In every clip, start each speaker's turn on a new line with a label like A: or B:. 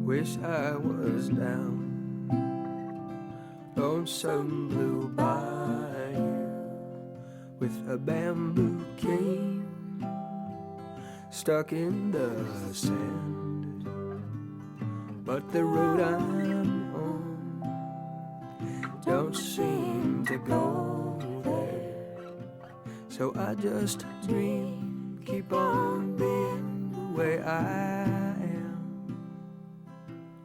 A: Wish I was down on some blue bayou with a bamboo cane stuck in the sand. But the road I'm on don't seem to go there, so I just dream, keep on being the way I am.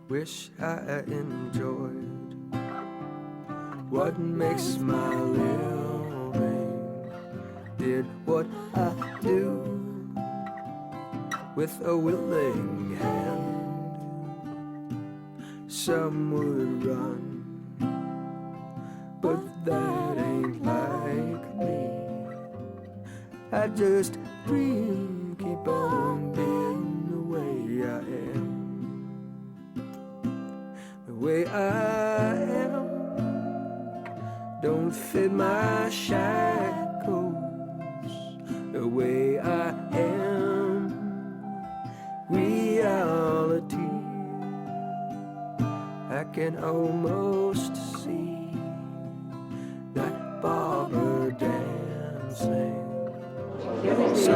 A: Wish I enjoyed what makes my living, did what I do with a willing hand. Some would run, but that ain't like me. I just dream, keep on being the way I am. The way I am don't fit my shackles. The way I am, reality. I can almost see that barber dancing. So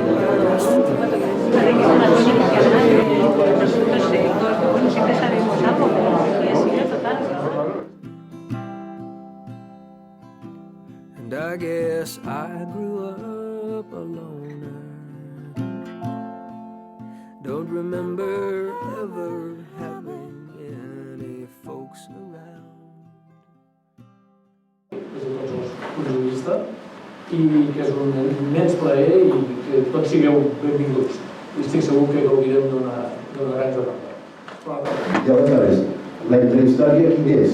A: and I guess I grew up a loner. Don't remember ever having any folks around.
B: I que és un immens plaer i que tots sigueu benvinguts. I estic segur que gaudirem d'una gran jornada.
C: I aleshores, la intrahistòria quin és?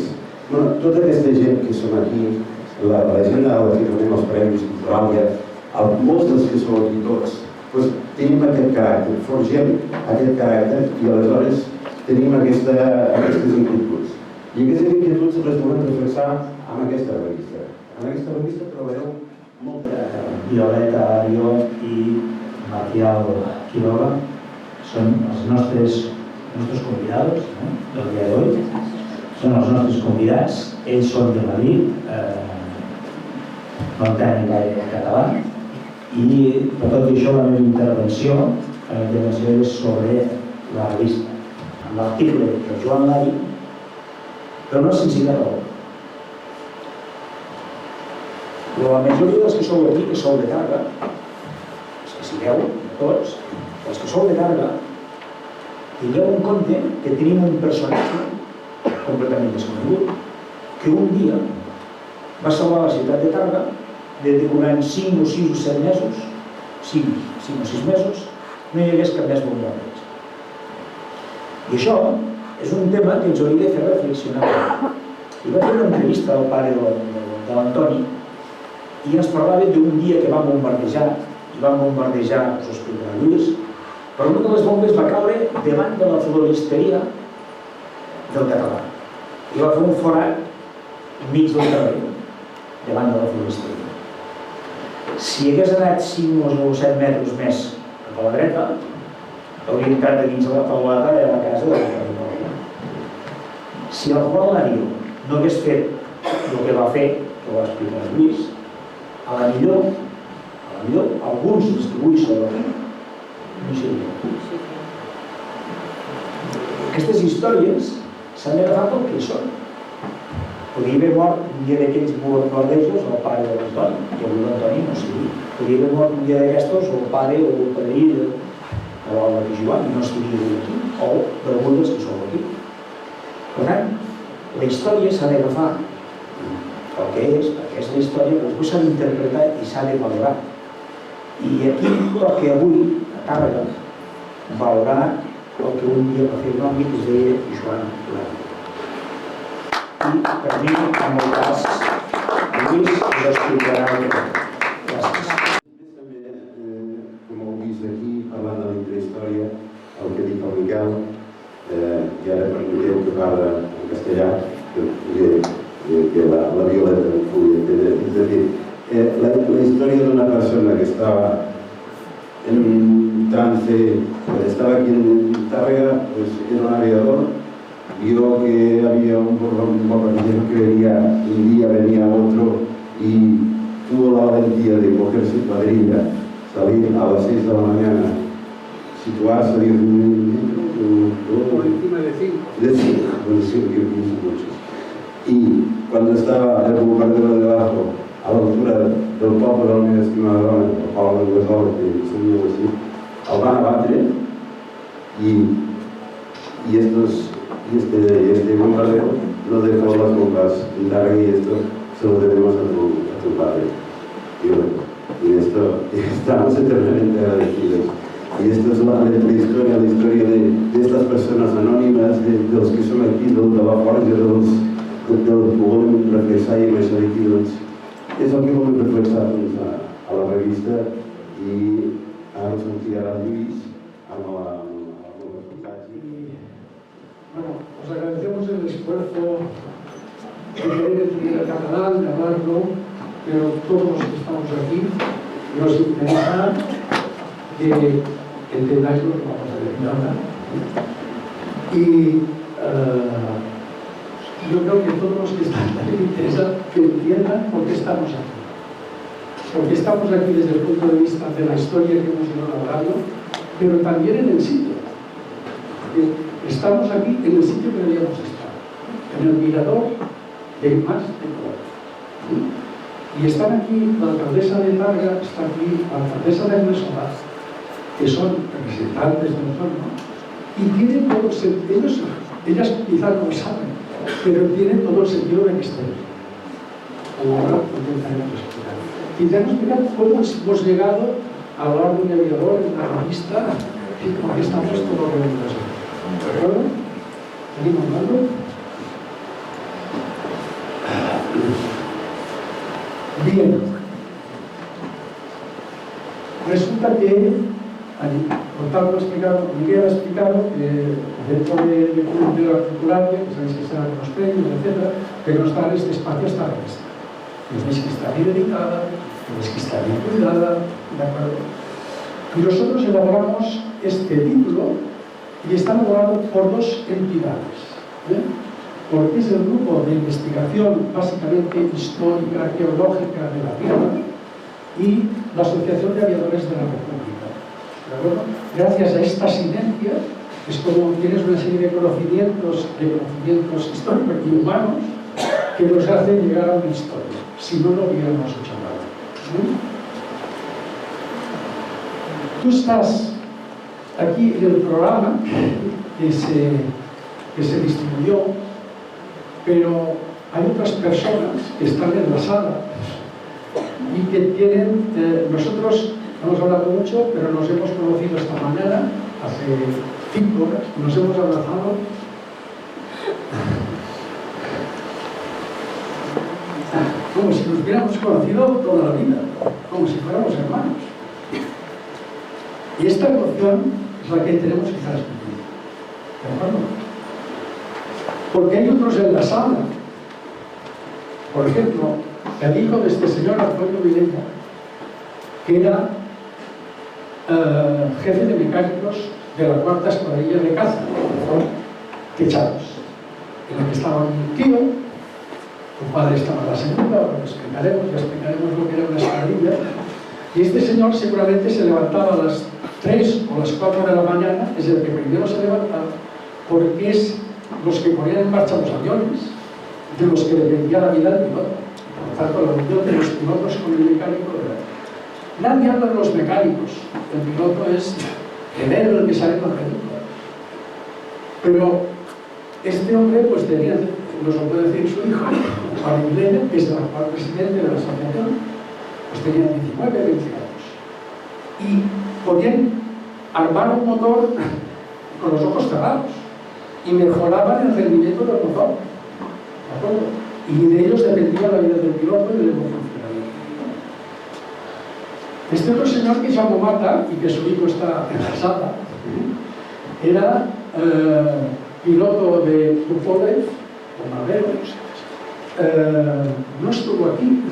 C: Bueno, tota aquesta gent que som aquí, la gent a la que donem els premis culturals, molts dels que som aquí tots, doncs tenim aquest caràcter, forgem aquest caràcter i aleshores tenim aquestes inquietuds. I aquestes inquietuds les volem reflexar amb aquesta revista. En aquesta revista trobareu
D: Violeta Arió i Marcial Quiroga són els nostres convidats del dia d'avui. Són els nostres convidats. Ells són de Madrid, no entenen gaire català, i per tot això la meva intervenció és sobre la revista. En l'article de Joan Lari, però no senzilla raó. La majoria dels que sou aquí, que sou de Tàrrega, els que sigueu, tots, els que sou de Tàrrega, tingueu en compte que tenim un personatge completament desconegut que un dia va salvar la ciutat de Tàrrega de durant 5 o 6 o 7 mesos, 5 o 6 mesos, no hi hagués cap més bombardeig. I això és un tema que ens hauria de fer reflexionar. I va fer una entrevista al pare de l'Antoni i ens parlava d'un dia que van bombardejar, i van bombardejar l'Hospital de Lluís, però una de les bombes va caure davant de la floristeria del català. I va fer un forat mig del carrer, davant de la floristeria. Si hagués anat 5 o 7 metres més cap a la dreta, hauria entrat a dins de la taulada de la casa de la Catalunya. Si el Joan Larió no hagués fet el que va fer, que ho va explicar Lluís, a la millor, alguns dels que avui són aquí, no hi serien. Aquestes històries s'han d'agafar pel que són. Podria haver mort un dia d'aquells bombardejos el pare de l'Antoni, i avui l'Antoni no seria. Podria haver mort un dia d'aquestos el pare o el padrí de l'Alba de Joan, i no seria aquí, o d'algun dels que sou aquí. Per tant, la història s'ha d'agafar el que és, perquè és la història, però després s'ha d'interpretar i s'ha de valorar. I aquí toca avui, a Tàrrega, valorar el que un dia va fer un home que es deia Joan Lari. I per mi, en el cas, Lluís us explicarà el que. Gràcies.
C: Com heu vist aquí, parlant de la intrahistòria, el que dic el Miquel, i ara permeteu que parla en castellà, que la Violeta no pugui entendre. És a dir, la història d'una persona que estava en un trance, estava aquí en Tàrrega, era un aviador, vio que había un borrachero que un día venía otro y tuvo la valentía de coger su cuadrilla, salir a las 6 de la mañana, situarse a 10 metros,
B: Por encima de 5.
C: de 5, bueno, sí, yo pienso muchos. Y cuando estaba el bombardero debajo, a la altura del poble del meu estimat home, el poble de Besol, que se diu així, el van abatre y este bombardero no dejó las bombas en Targa y esto se lo debemos a tu padre. Y esto estamos eternamente agradecidos. Y esto es la historia de estas personas anónimas, de los que son aquí, de la forja, de los que volen reflexar i més aquí, doncs, és el que volem reflexar a la revista i ara us sentirà Lluís amb el reportatge.
B: Bueno, os agradecemos el esfuerzo de querer entender el catalán, de hablarlo, pero todos los que estamos aquí nos interesa que entendáis lo que vamos a decir ahora. Y yo creo que todos los que están aquí les interesa que entiendan por qué estamos aquí. Porque estamos aquí desde el punto de vista de la historia que hemos ido elaborando, pero también en el sitio. Estamos aquí en el sitio que debíamos estar, en el mirador del Mas de Colón. Y están aquí la alcaldesa de Targa, está aquí la alcaldesa de Mesolar, que son representantes del entorno, y tienen todo el sentido, ellas quizás no lo saben, pero tienen todo el sentido de que estén. Ahora intentaremos explicar. Intentaremos explicar cómo hemos llegado a hablar de un aviador en una revista y por qué estamos todos reunidos. ¿De acuerdo? ¿Seguimos hablando? Bien. Resulta que Miguel ha explicado que dentro de la articularia, que sabéis que están los premios, etc., que no está este espacio, esta revista. Veis que está bien dedicada, veis que está bien cuidada, ¿de acuerdo? Y nosotros elaboramos este título y está elaborado por dos entidades, porque es el grupo de investigación básicamente histórica, arqueológica de la Tierra y la Asociación de Aviadores de la República. ¿De acuerdo? Gracias a esta sinergia es como tienes una serie de conocimientos históricos y humanos que nos hacen llegar a una historia. Si no, no hubiéramos hecho nada. Tú estás aquí en el programa que se distribuyó, pero hay otras personas que están en la sala y que tienen, nosotros hemos hablado mucho, pero nos hemos conocido esta mañana, hace 5 horas, nos hemos abrazado. Como si nos hubiéramos conocido toda la vida, como si fuéramos hermanos. Y esta emoción es la que tenemos que transmitir. ¿De acuerdo? Porque hay otros en la sala. Por ejemplo, el hijo de este señor Antonio Vilella, que era jefe de mecánicos de la 4ª Escuadrilla de Caza, Techados, en la que estaba mi tío, tu padre estaba en la segunda, ahora ya explicaremos lo que era una escuadrilla, y este señor seguramente se levantaba a las 3 o las 4 de la mañana, es el que primero se levantaba, porque es los que ponían en marcha los aviones, de los que dependía la vida del piloto. Por tanto, la unión de los pilotos con el mecánico era... Nadie habla de los mecánicos, el piloto es el héroe que sale en la película. Pero este hombre, pues tenía, nos lo puede decir su hijo, Juan Inglés, que es el actual presidente de la asociación, pues tenía 19, 20 años. Y podían armar un motor con los ojos cerrados y mejoraban el rendimiento del motor. ¿De acuerdo? Y de ellos dependía la vida del piloto y del funcionamiento. Este otro señor que se llamó Mata, y que su hijo está en la sala, era piloto de Tupolev, bombarderos, no estuvo aquí.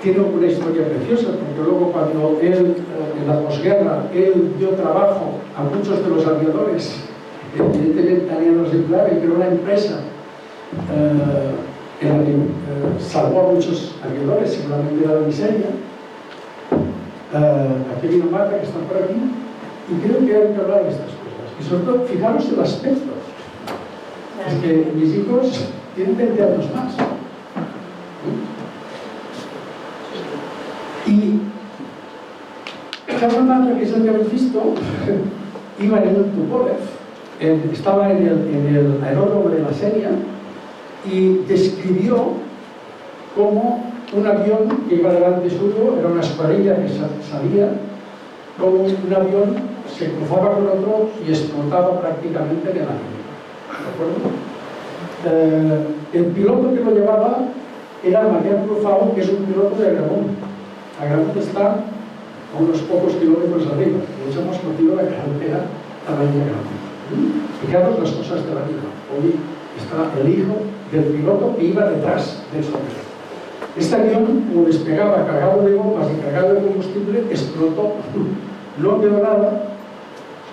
B: Tiene una historia preciosa, porque luego cuando él, en la posguerra, él dio trabajo a muchos de los aviadores evidentemente tenían los empleados, pero una empresa en la que salvó a muchos acreedores, seguramente era la miseria. Aquí hay una marca que está por aquí, y creo que hay que hablar de estas cosas. Y sobre todo, fijaros el aspecto. Es que mis hijos tienen 20 años más. Y Carlos Mata, que es el que habéis visto, iba en un Tupolev, estaba en el aeródromo de la Senia y describió cómo un avión que iba delante suyo, era una escuadrilla que salía, como un avión se cruzaba con otro y explotaba prácticamente en el aire. ¿De acuerdo? El piloto que lo llevaba era Mariano Cruzado, que es un piloto de Agramont. Agramont está a unos pocos kilómetros arriba. De hecho, hemos conocido la carretera a la línea Agramont. Fijaros las cosas de la vida. Hoy está el hijo del piloto que iba detrás del sombrero. Este avión, como despegaba cargado de bombas y cargado de combustible, explotó. No quedó nada,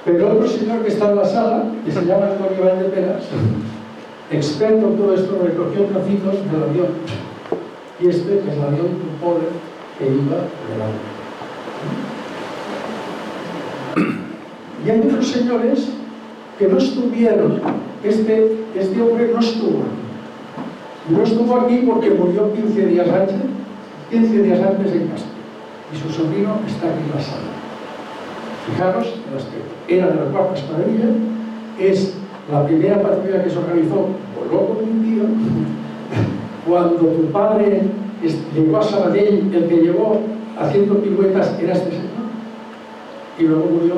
B: pero otro señor que está en la sala, que se llama Antonio Valdeperas, experto en todo esto, recogió trocitos del avión. Y este es el avión Tupolev que iba delante. Y hay otros señores que no estuvieron. Este hombre no estuvo aquí. No estuvo aquí porque murió 15 días antes en Castro. Y su sobrino está aquí en la sala. Fijaros el aspecto. Era de la cuarta escuadrilla, es la primera patrulla que se organizó por loco de un tío. Cuando tu padre llegó a Sabadell, el que llegó haciendo piruetas era este señor. Y luego murió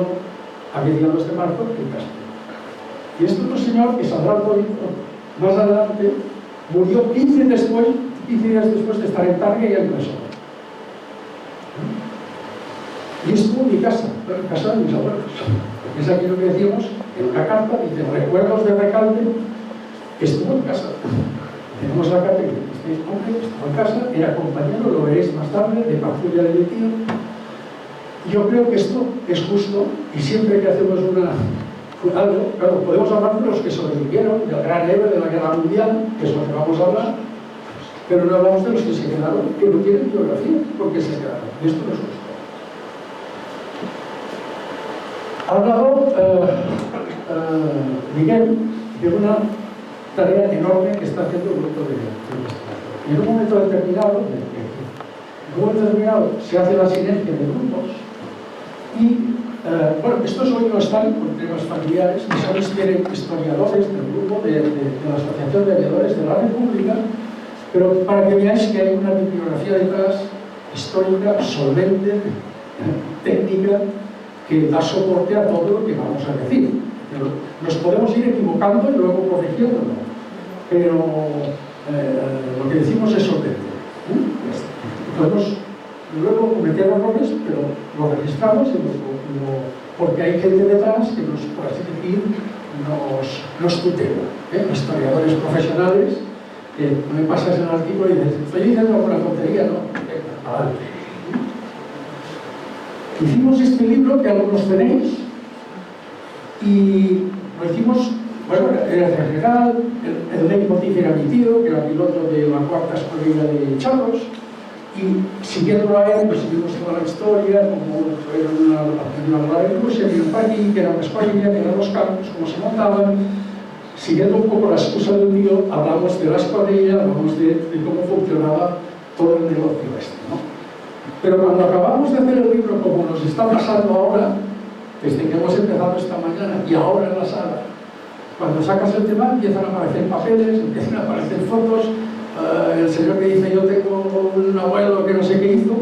B: a mediados de marzo en Castro. Y este otro señor, que saldrá más adelante, murió 15 días después de estar en Targa y en preso. Y estuvo en mi casa, en casa de mis abuelos. Es aquí lo que decíamos, en una carta, dice, recuerdos de Recalde, estuvo en casa. Tenemos la carta que este hombre estuvo en casa, era compañero, lo veréis más tarde, de patrulla de mi tío. Yo creo que esto es justo, y siempre que hacemos algo, claro, podemos hablar de los que sobrevivieron, del gran héroe de la guerra mundial, que es lo que vamos a hablar, pero no hablamos de los que se quedaron, que no tienen biografía, porque se quedaron. Y esto no es justo. Ha hablado Miguel de una tarea enorme que está haciendo el grupo de investigación. Y en un momento determinado, se hace la sinergia de grupos y, bueno, estos hoy no están por temas familiares, y son historiadores del grupo de la Asociación de Aviadores de la República, pero para que veáis que hay una bibliografía detrás histórica, solvente, técnica, que da soporte a todo lo que vamos a decir. Nos podemos ir equivocando y luego corrigiéndolo, pero lo que decimos es solvente. Podemos luego cometer errores, pero lo registramos porque hay gente detrás que nos, por así decir, nos tutela. Historiadores profesionales, que me pasas el artículo y dices, estoy diciendo alguna tontería, ¿no? Adelante. Hicimos este libro que algunos tenéis y lo hicimos, bueno, era general, el leitmotiv era mi tío, que era piloto de la cuarta escuadrilla de Charros, y siguiéndolo a él, pues seguimos toda la historia, como fueron a volar en Rusia, vino para aquí, que era una escuadrilla, que eran los campos, cómo se montaban. Siguiendo un poco la excusa del tío, hablamos de la escuadrilla, hablamos de cómo funcionaba todo el negocio este, ¿no? Pero cuando acabamos de hacer el libro, como nos está pasando ahora, desde que hemos empezado esta mañana y ahora en la sala, cuando sacas el tema empiezan a aparecer papeles, empiezan a aparecer fotos, el señor que dice yo tengo un abuelo que no sé qué hizo,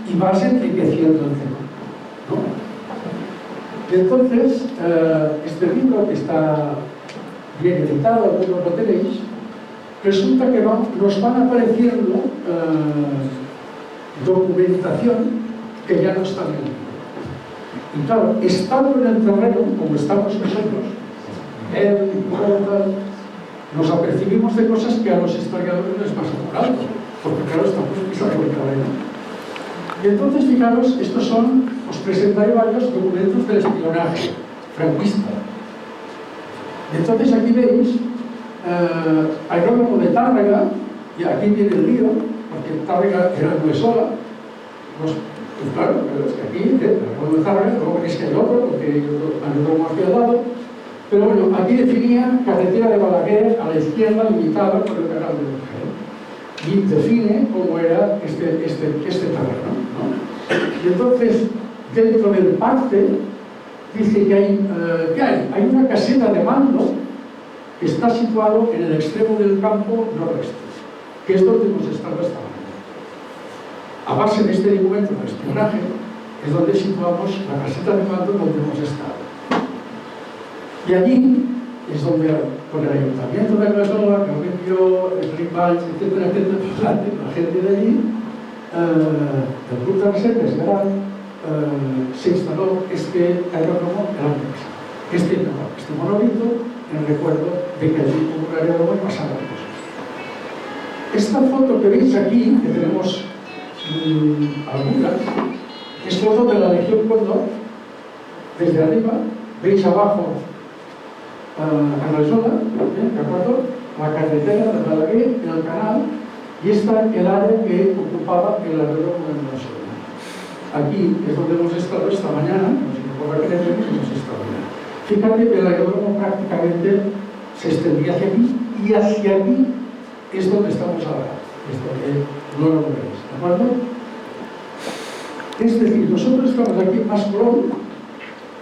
B: y vas enriqueciendo el tema, ¿no? Y entonces, este libro que está bien editado, algunos lo tenéis, resulta que nos van apareciendo documentación que ya no está en el libro. Y claro, estando en el terreno, como estamos nosotros, nos apercibimos de cosas que a los historiadores les pasa por alto, porque claro, estamos pisando el terreno. Y entonces, fijaros, estos son, os presentaré varios documentos del espionaje franquista. Entonces aquí veis aeródromo de Tárrega, y aquí viene el lío, porque Tárrega era Anglesola. Pues claro, pero es que aquí, el aeródromo de Tárrega, luego veréis que hay otro, porque hay otro aeródromo aquí al lado. Pero bueno, aquí definía carretera de Balaguer a la izquierda, limitada por el canal de Urgel. Y define cómo era este terreno, ¿no? Y entonces, dentro del parte, dice que hay una caseta de mando que está situado en el extremo del campo noroeste, que es donde hemos estado esta mañana. A base de este documento de espionaje es donde situamos la caseta de mando donde hemos estado. Y allí es donde, con el ayuntamiento de Anglesola, Carrillo, Enrique Valls, etcétera, la gente de allí, del Club de Reserves y ahora, se instaló este aeródromo el año pasado. Este monolito en recuerdo de que allí hubo un aeródromo y pasaban cosas. Esta foto que veis aquí, que tenemos algunas, es foto de la Legión Cóndor. Desde arriba, veis abajo Anglesola, ¿de acuerdo? La carretera de Balaguer, el canal, y esta el área que ocupaba el aeródromo de Anglesola. Aquí es donde hemos estado esta mañana, no sé por qué hemos estado ya. Fíjate que el aeródromo prácticamente se extendía hacia aquí, y hacia aquí es donde estamos ahora, es donde no lo veréis, ¿de acuerdo? Es decir, nosotros estamos aquí en Mascolón,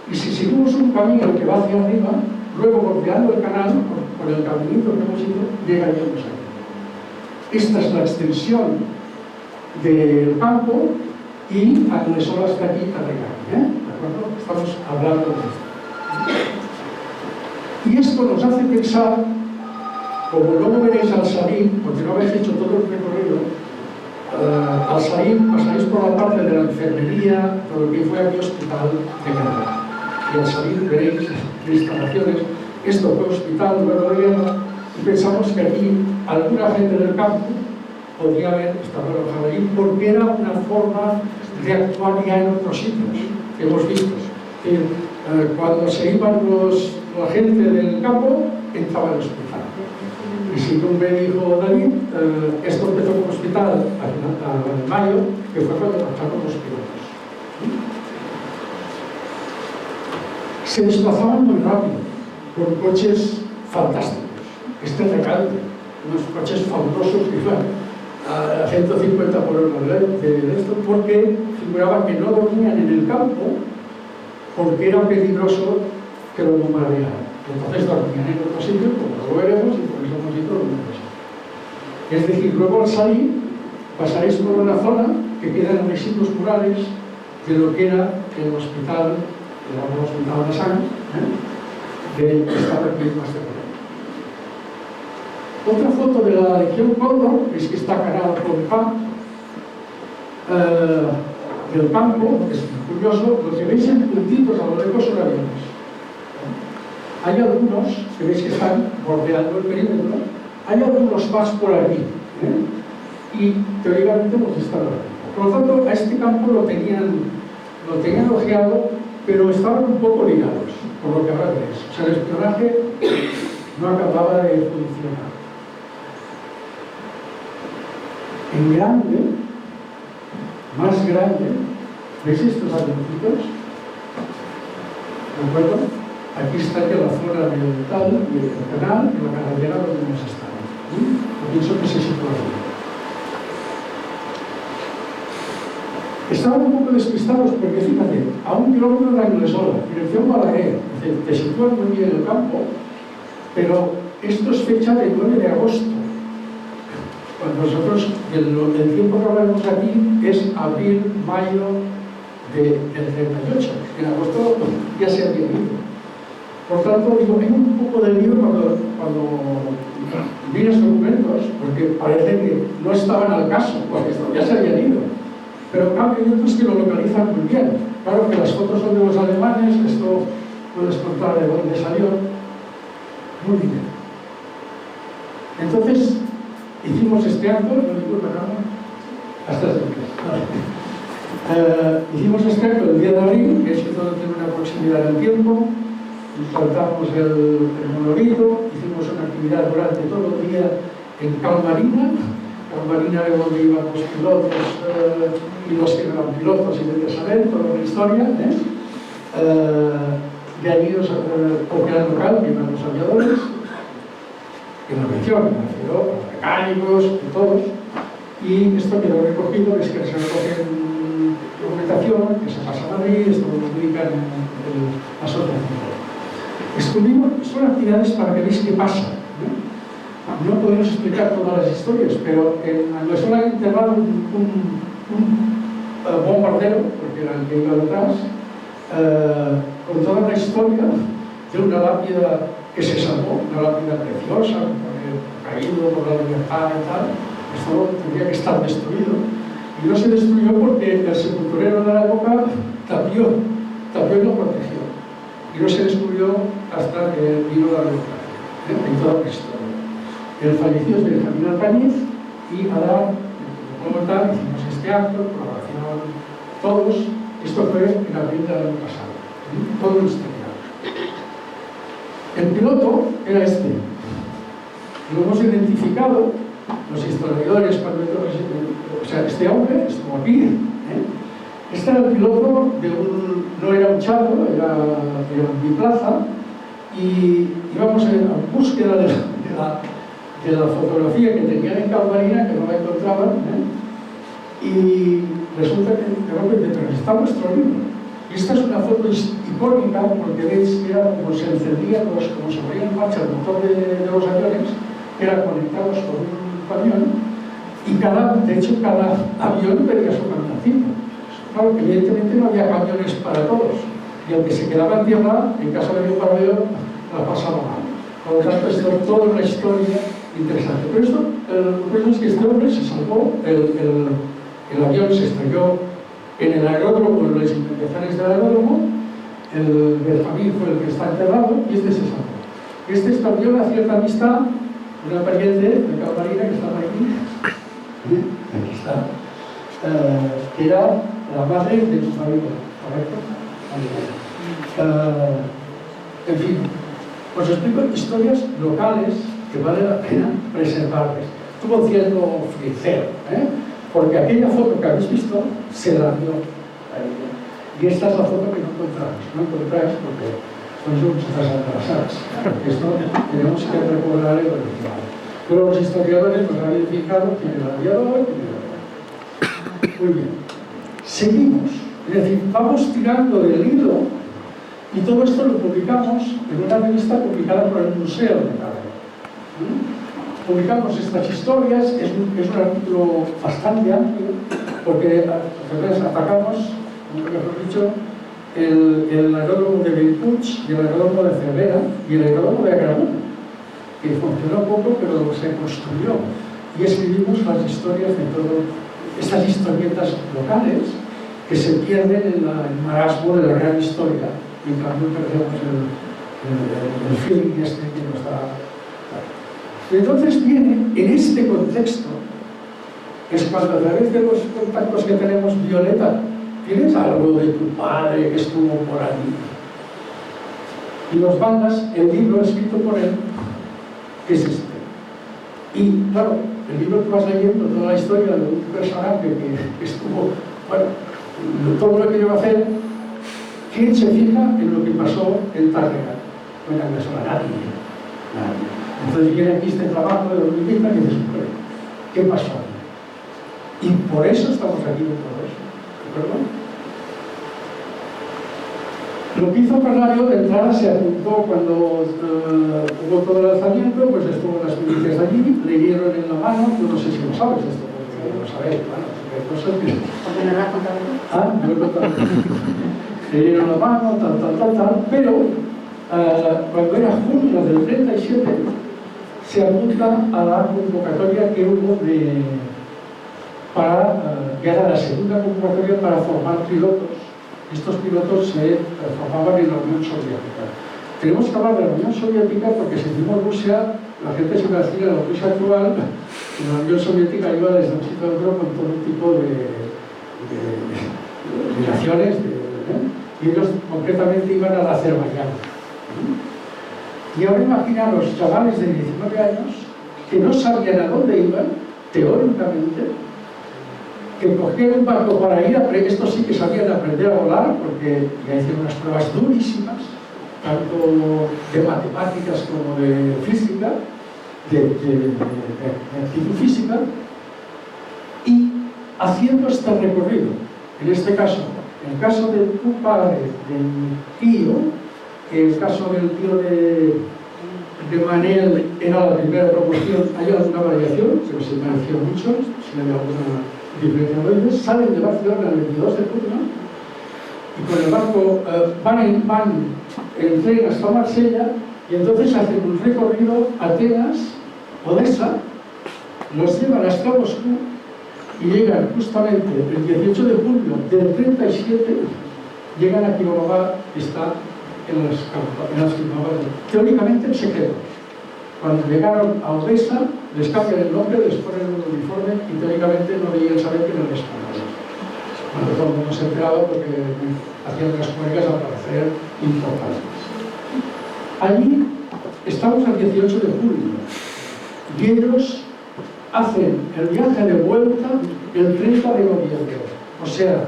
B: y si seguimos un camino que va hacia arriba, luego bordeando el canal, por el caminito que hemos ido, llegaríamos aquí. Esta es la extensión del campo, y Anglesola está aquí, ¿de acuerdo? Estamos hablando de esto. Y esto nos hace pensar, como luego veréis al salir, porque no habéis hecho todo el recorrido, al salir pasaréis por la parte de la enfermería, por lo que fue aquí Hospital de Canadá. Y al salir veréis instalaciones. Esto fue hospital luego de guerra, y pensamos que aquí alguna gente del campo podía haber estado alojada allí, porque era una forma de actuar ya en otros sitios que hemos visto. Cuando se iban la gente del campo, entraba al hospital. Y según me dijo David, esto empezó como hospital en mayo, que fue cuando marcharon los pilotos. Se desplazaban muy rápido, con coches fantásticos. Este recalde, unos coches fabulosos que iban a 150 por hora de esto, porque figuraban que no dormían en el campo, porque era peligroso que lo bombardearan. Entonces dormían en otro sitio, como lo veremos, y por eso hemos ido a otro sitio. Es decir, luego al salir, pasaréis por una zona que quedan residuos murales de lo que era el hospital, el hospital de Sang, del que estaba aquí más de por ahí. Otra foto de la Legión Cóndor es que está cargada por el campo. Del campo, es curioso, lo que veis en puntitos a lo lejos son aviones. Hay algunos que veis que están bordeando el perímetro, hay algunos más por aquí, y teóricamente hemos estado aquí. Por lo tanto, a este campo lo tenían ojeado, pero estaban un poco ligados, por lo que ahora veréis. O sea, el espionaje no acababa de funcionar. En grande, más grande, ¿veis estos avioncitos? ¿De acuerdo? Aquí está ya la zona del tal, del canal, y la carretera donde hemos estado. Yo pienso que se sitúa aquí. Estaban un poco despistados porque, fíjate, a 1 kilómetro de Anglesola, dirección Balaguer, te sitúan muy bien en el campo, pero esto es fecha del 9 de agosto. Cuando nosotros, el tiempo que hablamos aquí es abril, mayo del 38. En agosto ya se había ido. Por tanto, digo, hay un poco de lío cuando vi los documentos, porque parece que no estaban al caso, porque ya se habían ido. Pero en cambio hay otros que lo localizan muy bien. Claro que las fotos son de los alemanes, esto puedes contar de dónde salió. Muy bien. Entonces, hicimos este acto, no digo la cámara, hasta hicimos este acto el día de abril, que es que todo tiene una proximidad del tiempo. implantamos el monolito, hicimos una actividad durante todo el día en Calmarina. Calmarina era donde iban los pilotos y los que no eran pilotos y de saber toda la historia. De allí porque era local, que iban los aviadores, en la mención, los mecánicos, y todos. Y esto quedó recogido, es que se recoge documentación, que se pasa a Madrid, esto lo publican en la asociación. Son actividades para que veáis qué pasa. No podemos explicar todas las historias, pero en la zona hay enterrado un bombardero, porque era el que iba detrás, con toda la historia de una lápida que se salvó, una lápida preciosa, caído por la libertad y tal. Esto tendría que estar destruido. Y no se destruyó porque el sepulturero de la época tapió y lo protegió. Y no se descubrió hasta que vino la democracia, en toda la historia. El fallecido es Benjamín Alcañiz y ahora, como tal, hicimos este acto, colaboración todos. Esto fue en abril del año pasado. Todo el historial. El piloto era este. Lo hemos identificado, los historiadores, o sea, este hombre estuvo aquí. Este era el piloto de no era un charro, era un biplaza, y íbamos en búsqueda de la fotografía que tenían en Calmarina, que no la encontraban, y resulta que de repente, pero está nuestro libro. Y esta es una foto icónica porque veis que era como se encendían, como se ponía en marcha el motor de los aviones, eran conectados con un camión, y de hecho cada avión tenía su camioncito. Claro, que evidentemente no había camiones para todos, y aunque se quedaba en tierra, en caso de un paralelo, la pasaba mal. Por lo tanto, esto es toda una historia interesante. Pero esto, lo curioso es que este hombre se salvó, el avión se estrelló en el aeródromo, en las inmediaciones del aeródromo, el Benjamín fue el que está enterrado y este se salvó. Este estableció una cierta amistad, una pariente de Calmarina que estaba aquí está, que era la madre de su marido, ¿correcto? En fin, os explico historias locales que vale la pena preservarles. Estuvo siendo sincero, porque aquella foto que habéis visto se la dio a ella. Y esta es la foto que no encontráis porque sois unos atrasados. Esto tenemos que recordar el original. Pero los historiadores nos han identificado quién era el aviador y quién era el aviador. Muy bien. Seguimos. Es decir, vamos tirando del hilo y todo esto lo publicamos en una revista publicada por el Museo de Cádiz. Publicamos estas historias, es un artículo bastante amplio, porque atacamos, mejor dicho, el aeródromo de Bellpuig y el aeródromo de Cervera y el aeródromo de Agramunt, que funcionó poco pero se construyó, y escribimos las historias de todo, estas historietas locales que se pierden en el marasmo de la gran historia, y en cambio perdemos el feeling este que nos da. Entonces viene, en este contexto, es cuando a través de los contactos que tenemos, Violeta, ¿tienes algo de tu padre que estuvo por allí? Y nos mandas el libro escrito por él, que es este. Y claro, el libro que vas leyendo toda la historia de un personaje que estuvo, bueno, todo lo que yo voy a hacer, ¿quién se fija en lo que pasó en Tárrega? Bueno, no es nadie. Entonces viene aquí este trabajo de los militares y dices, ¿qué pasó ahí? Y por eso estamos aquí de todo eso. ¿De acuerdo? Lo que hizo Carnario de entrada se apuntó cuando hubo todo el alzamiento, pues estuvo en las milicias de allí, le dieron en la mano, yo no sé si lo sabes esto, porque no lo sabéis, bueno, hay cosas que...
E: ¿Por qué no lo has contado?
B: Ah, me lo he contado. Le dieron la mano, tal, pero cuando era junio del 37, se apunta a la convocatoria que hubo que era la segunda convocatoria para formar pilotos. Estos pilotos se formaban en la Unión Soviética. Tenemos que hablar de la Unión Soviética porque si decimos Rusia, la gente se imagina la Rusia actual, en la Unión Soviética iba desde un sitio a otro con todo tipo de naciones, y ellos concretamente iban al Azerbaiyán. Y ahora imaginaros chavales de 19 años que no sabían a dónde iban, teóricamente, que cogían un barco para ir a aprender. Estos sí que sabían aprender a volar, porque ya hicieron unas pruebas durísimas, tanto de matemáticas como de física, de actitud física, y haciendo este recorrido. En este caso, en el caso de tu padre, de mi tío, en el caso del tío de Manel era la primera proporción, hay alguna variación, pero se pareció mucho, si hay alguna diferencia. Salen de Barcelona el 22 de junio y con el barco van en tren hasta Marsella y entonces hacen un recorrido Atenas, Odessa, los llevan hasta Moscú y llegan justamente el 18 de julio del 37, llegan a Kirová, que está en las campanas, teóricamente en secreto. Cuando llegaron a Odessa, les cambian el nombre, les ponen un uniforme y teóricamente no debían saber que eran españoles. Cuando todo el mundo se enteraba porque hacían las cuergas al parecer importantes. Allí estamos al 18 de julio y ellos hacen el viaje de vuelta el 30 de noviembre. O sea,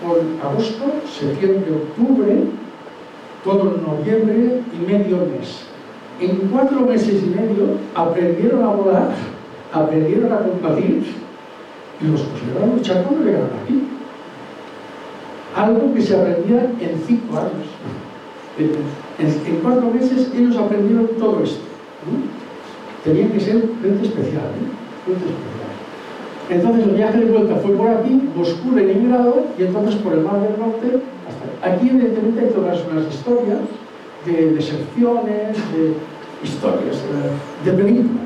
B: por agosto, septiembre, octubre, todo noviembre y medio mes. En 4 meses y medio aprendieron a volar, aprendieron a combatir y los pusieron a luchar cuando llegaron aquí. Algo que se aprendía en 5 años. En 4 meses ellos aprendieron todo esto. Tenían que ser gente especial, gente especial. Entonces el viaje de vuelta fue por aquí, Moscú, Leningrado, y entonces por el Mar del Norte hasta aquí. Evidentemente hay todas unas historias de deserciones, de historias, de película.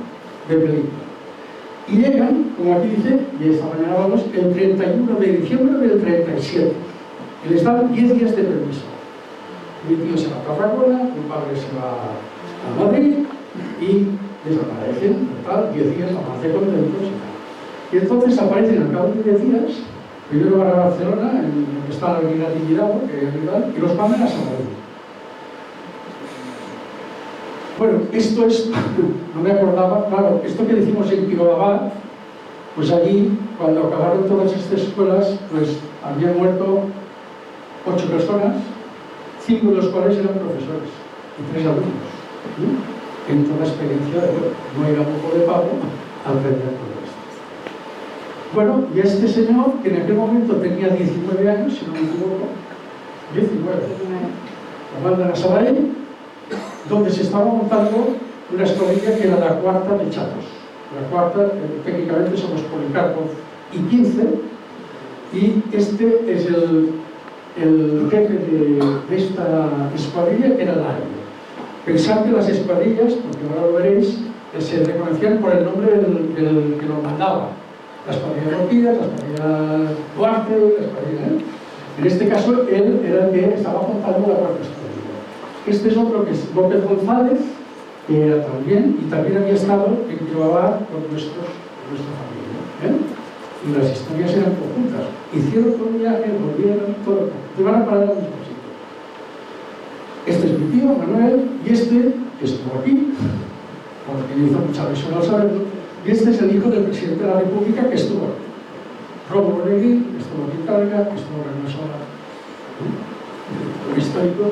B: Y llegan, como aquí dice, y esta mañana vamos, el 31 de diciembre del 37. Y les dan 10 días de permiso. Mi tío se va a Tarragona, mi padre se va a Madrid y desaparecen, tal, 10 días, aparecen contentos y tal. Y entonces aparecen al cabo de 10 días, primero van a Barcelona, en donde está la avenida Tibidabo, y los mandan a Sabadell. Bueno, esto es, no me acordaba, claro, esto que decimos en Kirová, pues allí, cuando acabaron todas estas escuelas, pues habían muerto 8 personas, 5 de los cuales eran profesores y 3 alumnos. En toda experiencia, no era poco de pavo aprender todo esto. Bueno, y este señor, que en aquel momento tenía 19 años, si no me equivoco, 19, lo mandan a Sabadell, donde se estaba montando una escuadrilla que era la cuarta de Chatos. La cuarta, técnicamente somos Policarpo y 15, y este es el jefe de esta escuadrilla, que era Lario. Pensad que las escuadrillas, porque ahora lo veréis, se reconocían por el nombre del que lo mandaba. La escuadrilla Morquillas, la escuadrilla Duarte, la escuadrilla... En este caso, él era el que estaba montando la cuarta escuadrilla. Este es otro que es López González, que era también, y también había estado en Kirová con nuestra familia. Y las historias eran conjuntas. Hicieron todo un viaje, volvieron, todo. Y van a parar al mismo sitio. Este es mi tío, Manuel, y este estuvo aquí, porque hizo mucha versión al saberlo, y este es el hijo del presidente de la República que estuvo aquí. Rómulo Negri, que estuvo aquí en Tárrega, que estuvo en Venezuela. Lo histórico.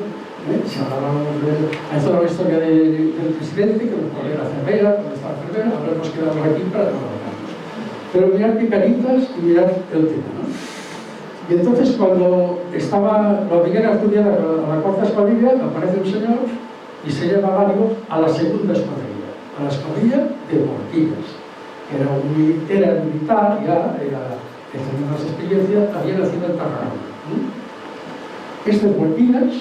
B: Si hablábamos de toda la historia del presidente, que era Cervera, cuando estaba Cervera, ahora nos quedamos aquí para trabajarnos. Pero mirad qué caritas y mirad el tema, ¿no? Y entonces cuando llegan a estudiar a la cuarta escuadrilla, aparece un señor y se llama Mario a la segunda escuadrilla, a la escuadrilla de Morquillas, que era militar, ya tenía más experiencia, había nacido en Tarragona. Este es Morquillas,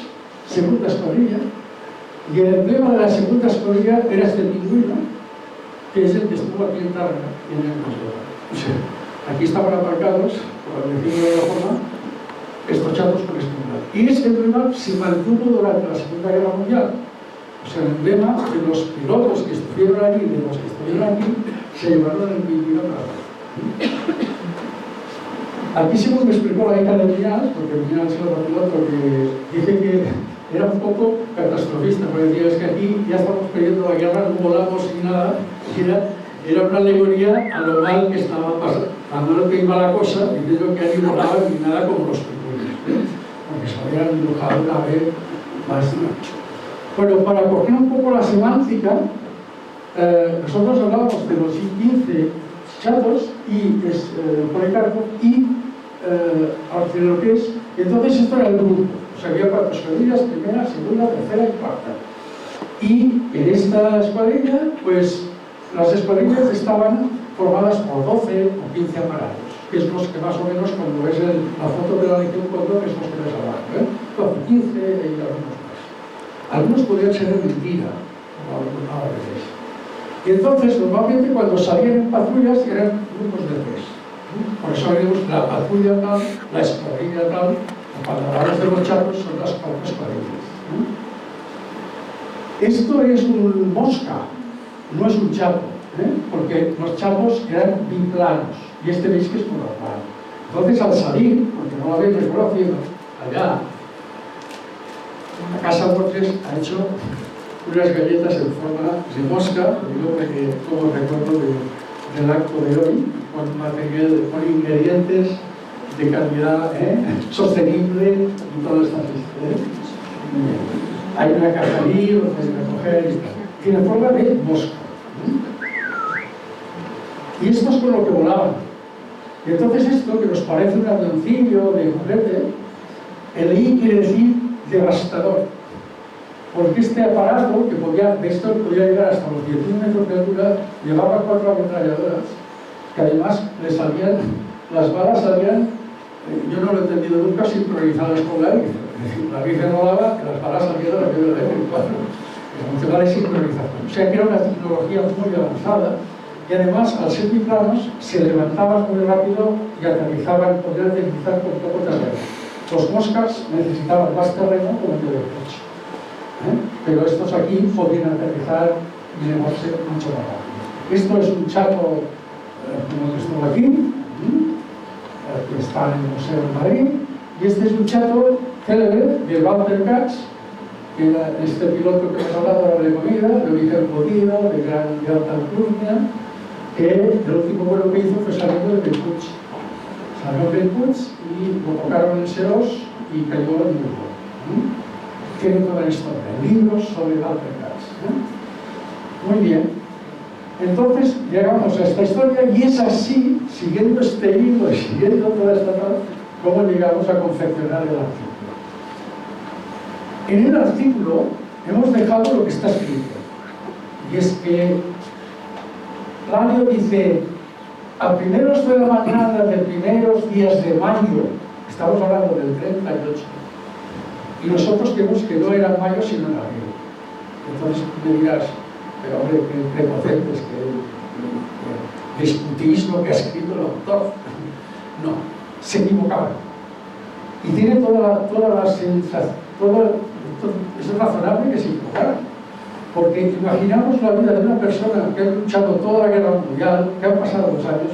B: segunda escuadrilla, y el emblema de la segunda escuadrilla era este pingüino, que es el que estuvo aquí en Tárrega y en el museo. O sea, aquí estaban aparcados, por decirlo de alguna forma, estos chatos con este emblema. Y este emblema se mantuvo durante la Segunda Guerra Mundial. O sea, el emblema de los pilotos que estuvieron allí, de los que estuvieron aquí, se llevaron el pingüino para atrás. Aquí según me explicó la hija de Miñas, porque Miñas era el piloto que dice que era un poco catastrofista, porque decía, es que aquí ya estamos perdiendo la guerra, no volamos ni nada, y era una alegoría a lo mal que estaba pasando, cuando no te iba la cosa, diciendo que ni volaban ni nada como los pingüinos, porque se habían dibujado una vez más. Bueno, para coger un poco la semántica, nosotros hablábamos de los 15 chatos y Policarpo y Arciloques, y entonces esto era el grupo. O sea, había 4 escuadrillas, primera, segunda, tercera y cuarta. Y en esta escuadrilla, pues las escuadrillas estaban formadas por 12 o 15 aparatos, que es los que más o menos, cuando ves la foto de la Legión Cóndor, es los que les hablan, 12, 15 y algunos más. Algunos podían ser de mentira, a veces. Y entonces, normalmente, cuando salían en patrullas, eran grupos de 3. Por eso vemos la patrulla tal, la escuadrilla tal, o cuando hablamos de los chatos, son las 4 escuadrillas. Esto es un mosca, no es un chato, porque los chatos eran biplanos, y este veis que es monoplano. Entonces, al salir, porque no lo habéis reconocido, allá, la Casa Borges ha hecho unas galletas en forma de mosca, digo porque como recuerdo del acto de hoy, con ingredientes de calidad sostenible y todas estas historias. Hay una caja allí, donde recoger y tal. Tiene forma de mosca. Y esto es con lo que volaban. Y entonces esto, que nos parece un avioncillo de juguete, el I quiere decir devastador. Porque este aparato, que podía llegar hasta los 10.000 metros de altura, llevaba 4 ametralladoras, que además le salían, las balas salían, yo no lo he entendido nunca, sincronizadas con la hélice. Es decir, la hélice volaba, que las balas salían a la de la hélice 4. Es una sincronización. O sea que era una tecnología muy avanzada, y además, al ser biplanos, se levantaban muy rápido y aterrizaban, podían aterrizar con poco terreno. Los moscas necesitaban más terreno como el del coche. Pero estos aquí podían aterrizar y elevarse mucho más rápido. Esto es un chato como el que estuvo aquí, que está en el Museo de Madrid, y este es un chato célebre de Walter Katz, que era este piloto que hemos hablado de comida, de origen judío, de alta alcurnia, que el último vuelo que hizo fue saliendo de Puig. Salió de Puig y lo tocaron en Serós y cayó en Burgos. Tiene toda la historia, libros sobre Walter Katz. Muy bien. Entonces llegamos a esta historia y es así, siguiendo este hilo y siguiendo toda esta parte, cómo llegamos a confeccionar el artículo. En el artículo hemos dejado lo que está escrito. Y es que Lalio dice, a primeros de la mañana de primeros días de mayo, estamos hablando del 38, y nosotros creemos que no era en mayo sino en abril. Entonces me dirás, pero hombre, qué prepotentes, que discutís lo que ha escrito el autor. No, se equivocaban. Y tiene toda la sensación, es razonable que se equivocaran. Porque imaginamos la vida de una persona que ha luchado toda la guerra mundial, que han pasado los años,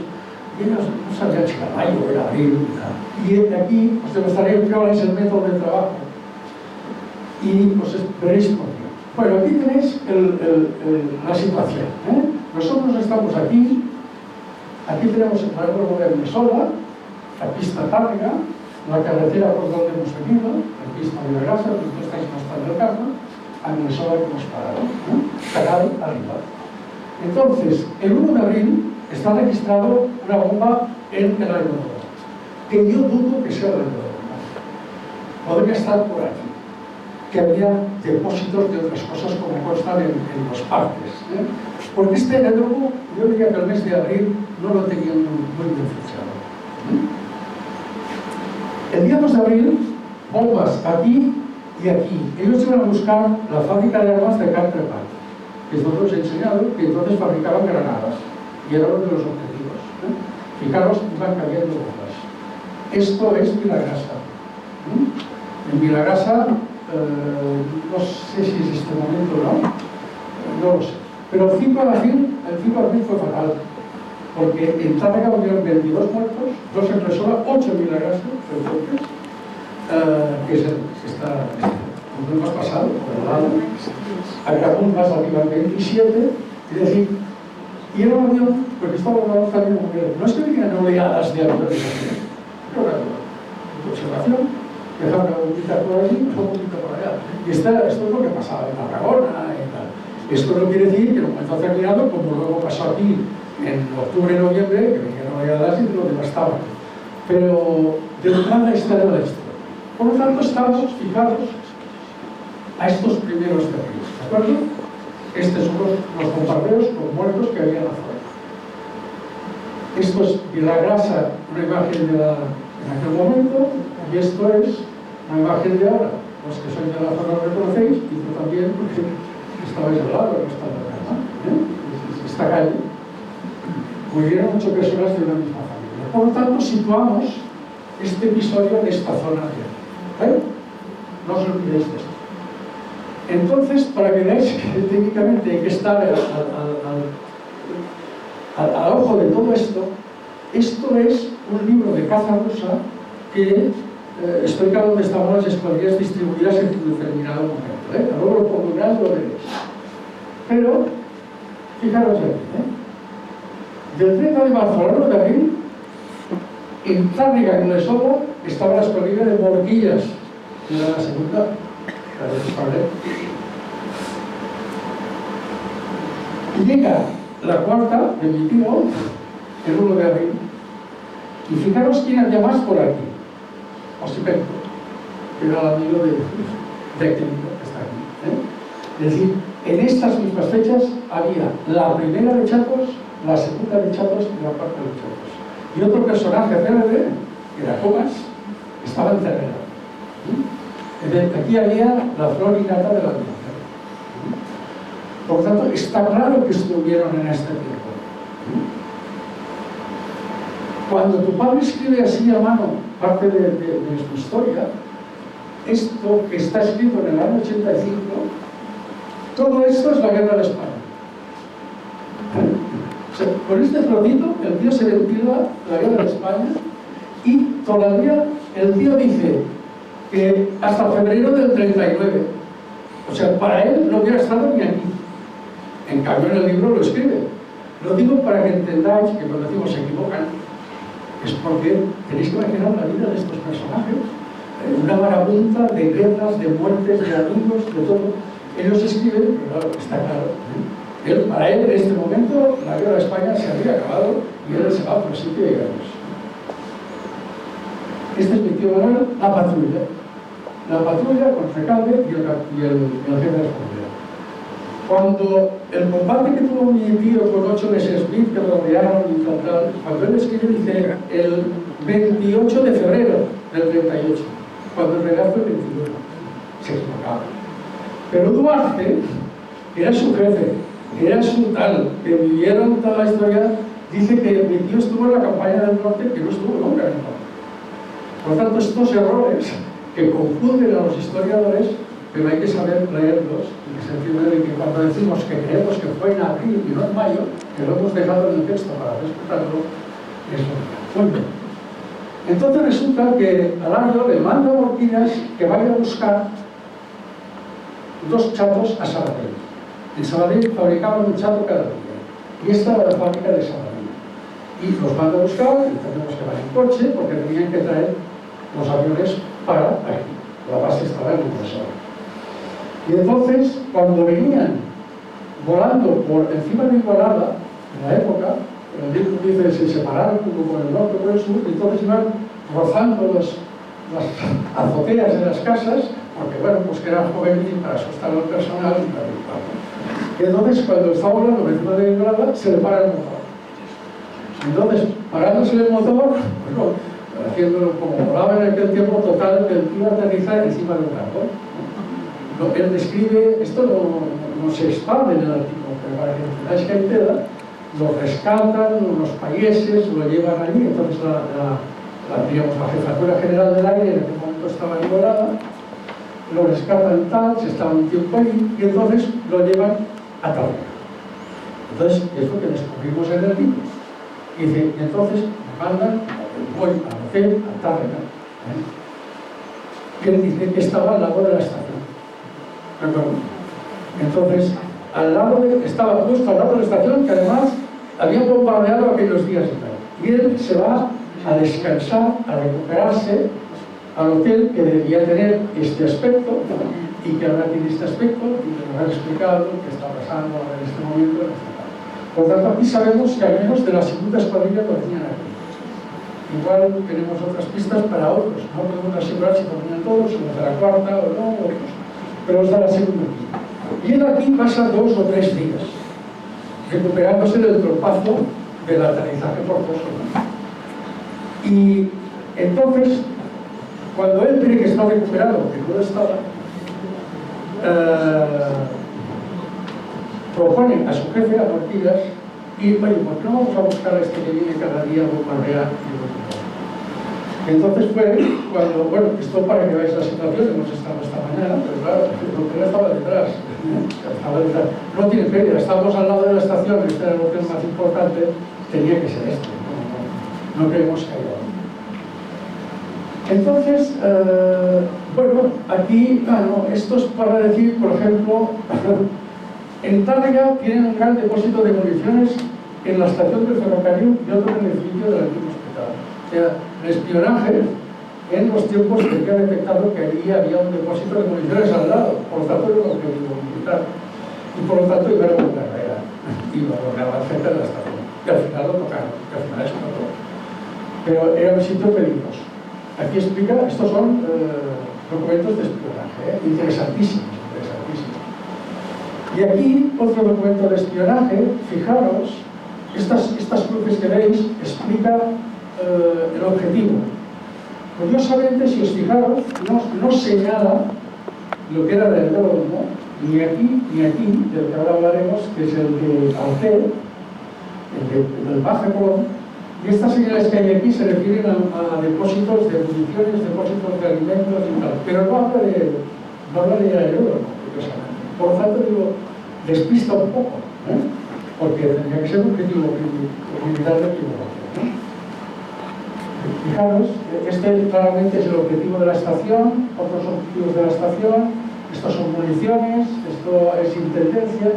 B: y ellos no sabían si era mayo o era abril. Y aquí os demostraré cuál es el método de trabajo. Y os veréis por qué. Bueno, aquí tenéis la situación. Nosotros estamos aquí tenemos el aeródromo de Mesola, la pista Tárrega, la carretera por donde hemos venido, la pista de la Grasa, donde estáis mostrando el carro, a Mesola que hemos parado, Caral arriba. Entonces, el 1 de abril está registrado una bomba en el aeródromo, que yo dudo que sea el aeródromo. Podría estar por aquí, que había depósitos de otras cosas como constan en los parques. Porque este aeródromo, yo diría que el mes de abril no lo tenían muy bien fichado. El día 2 de abril, bombas aquí y aquí. Ellos iban a buscar la fábrica de armas de Carterpath, que es donde os he enseñado, que entonces fabricaban granadas, y era uno de los objetivos. Fijaros, iban cayendo bombas. Esto es Vilagrasa. En Vilagrasa, no sé si es este momento o no lo sé. Pero el 5 de abril fue fatal, porque en Tárrega hubieron 22 muertos, 2 en Resola, 8 en Vilagrasa, que es el que está. como hemos pasado, por el lado, Acapulco más arriba al 27, es decir, y era un avión, porque estaba hablando también muy bien, no es que venían oleadas de aviones, pero era de observación, dejaron una bombita por allí, una bombita por allá. Y esto es lo que pasaba en Tarragona y tal. Esto no quiere decir que en un momento determinado, como luego pasó aquí en octubre y noviembre, que venían oleadas y lo devastaban. Pero de entrada esta era la historia. Por lo tanto, estamos fijados a estos primeros terribles, ¿de acuerdo? Estos son los bombardeos, los muertos que había en la zona. Esto es Vilagrasa, una imagen de en aquel momento, y esto es una imagen de ahora. Los que sois de la zona lo reconocéis, y tú también, porque estabais al lado, no está de acá, esta calle. Murieron 8 personas de una misma familia. Por lo tanto, situamos este episodio en esta zona de aquí. ¿Vale? No os olvidéis de esto. Entonces, para que veáis que técnicamente hay que estar al ojo de todo esto, esto es un libro de caza rusa que explica dónde estaban las escuadrillas distribuidas en un determinado momento. Luego lo pongo en lo veréis. Pero, fijaros aquí, del 30 de marzo al 1 de abril, en Tárrega, en Lesola, estaba la escuadrilla de Morquillas, que era la segunda. Y llega la cuarta de mi tío, el 1 de abril, y fijaros quién había más por aquí. Osipenko, que era el amigo de Clínico, que está aquí. Es decir, en estas mismas fechas había la primera de Chatos, la segunda de Chatos y la cuarta de Chatos. Y otro personaje célebre, que era Comas, estaba en Cervera. Aquí había la flor y nata de la vida. Por lo tanto, está claro que estuvieron en este tiempo. Cuando tu padre escribe así a mano parte de su historia, esto que está escrito en el año 85, todo esto es la guerra de España. O sea, con este trocito, el tío se ventila la guerra de España y todavía el tío dice que hasta febrero del 39. O sea, para él no hubiera estado ni aquí. En cambio, en el libro lo escribe. Lo digo para que entendáis que cuando decimos se equivocan, es porque tenéis que imaginar la vida de estos personajes. Una marabunta de guerras, de muertes, de amigos, de todo. Ellos escriben, pero está claro. Para él, en este momento, la guerra de España se había acabado y él se va a otro sitio y digamos. Este es mi tío Manuel, la patrulla. La patrulla con Recalde y el jefe de la escuadrilla. Cuando el combate que tuvo mi tío con 8 meses Smith, que lo rodearon y tal, cuando él escribe, dice el 28 de febrero del 38, cuando en realidad fue el 21. Se equivocaba. Pero Duarte, que era su jefe, que era su tal, que vivieron toda la historia, dice que mi tío estuvo en la campaña del norte, que no estuvo nunca en el norte. Por lo tanto, estos errores que confunden a los historiadores, pero hay que saber leerlos, en el sentido de que cuando decimos que creemos que fue en abril y no en mayo, que lo hemos dejado en el texto para respetarlo, eso. Muy bien. Entonces resulta que Alario le manda a Morquillas que vaya a buscar 2 chatos a Sabadell. En Sabadell fabricaban un chato cada día, y esta era la fábrica de Sabadell. Y los manda a buscar, y tenemos que van en coche, porque tenían que traer los aviones para aquí. La base estaba en Igualada. Y entonces, cuando venían volando por encima de Igualada, en la época, el libro dice se separaron uno por el norte y por el sur, y entonces iban rozando las azoteas de las casas, porque bueno, pues que eran jóvenes y para asustar al personal y tal. Y entonces, cuando estaba volando por encima de Igualada, se le para el motor. Entonces, parándose el motor, bueno, haciéndolo como volaba en aquel tiempo, total, que el tío aterriza encima de un árbol. Él describe, esto no se expande en el artículo, pero para que entendáis que hay tela, lo rescatan unos países, lo llevan allí, entonces digamos, la Jefatura General del Aire en aquel momento estaba Igualada, lo rescatan tal, se está un tiempo ahí, y entonces lo llevan a Tárrega. Entonces, es lo que descubrimos en el libro. Y dice, y entonces me mandan, voy a Tárrega, y él dice que estaba al lado de la estación. ¿De acuerdo? Entonces, estaba justo al lado de la estación, que además había bombardeado aquellos días y tal. Y él se va a descansar, a recuperarse al hotel que debía tener este aspecto y que ahora tiene este aspecto y que nos han explicado qué está pasando en este momento. Por tanto, aquí sabemos que al menos de la segunda escuadrilla dormían aquí. Igual tenemos otras pistas para otros, no podemos asegurar si dormían todos, o los de la cuarta o no, pero los de la segunda. Y él aquí pasa 2 o 3 días, recuperándose del tropazo del aterrizaje forzoso. Y entonces, cuando él cree que está recuperado, que no lo estaba, propone a su jefe, a Martínez, y oye, ¿por qué no vamos a buscar a este que viene cada día a bombardear? Entonces fue cuando, bueno, esto para que veáis la situación, hemos estado esta mañana, pero claro, el hotel estaba detrás, no tiene pérdida, estábamos al lado de la estación, este era el hotel más importante, tenía que ser este, no creemos que haya. Entonces, bueno, aquí, esto es para decir, por ejemplo, en Tárrega tienen un gran depósito de municiones en la estación del ferrocarril y otro en el edificio del antiguo hospital. O sea, el espionaje en los tiempos que ha detectado que allí había un depósito de municiones al lado, por lo tanto era un objetivo militar. Y por lo tanto iba a una carrera, iba a la cerca de la estación. Y al final lo tocaron, que al final explotó. Pero era un sitio peligroso. Aquí explica, estos son documentos de espionaje, interesantísimos, interesantísimos. Y aquí, otro documento de espionaje, fijaros, estas cruces que veis, explica el objetivo. Curiosamente, si os fijaros, no señala lo que era el aeródromo, ni aquí, del que ahora hablaremos, que es el de Alcel, el del Baja Colón. Y estas señales que hay aquí se refieren a depósitos de municiones, depósitos de alimentos y tal, pero no habla de aeródromo, curiosamente. Por lo tanto, digo, despista un poco, porque tendría que ser un objetivo militar de equivocación. Fijaros, este claramente es el objetivo de la estación, otros objetivos de la estación, estos son municiones, esto es intendencia,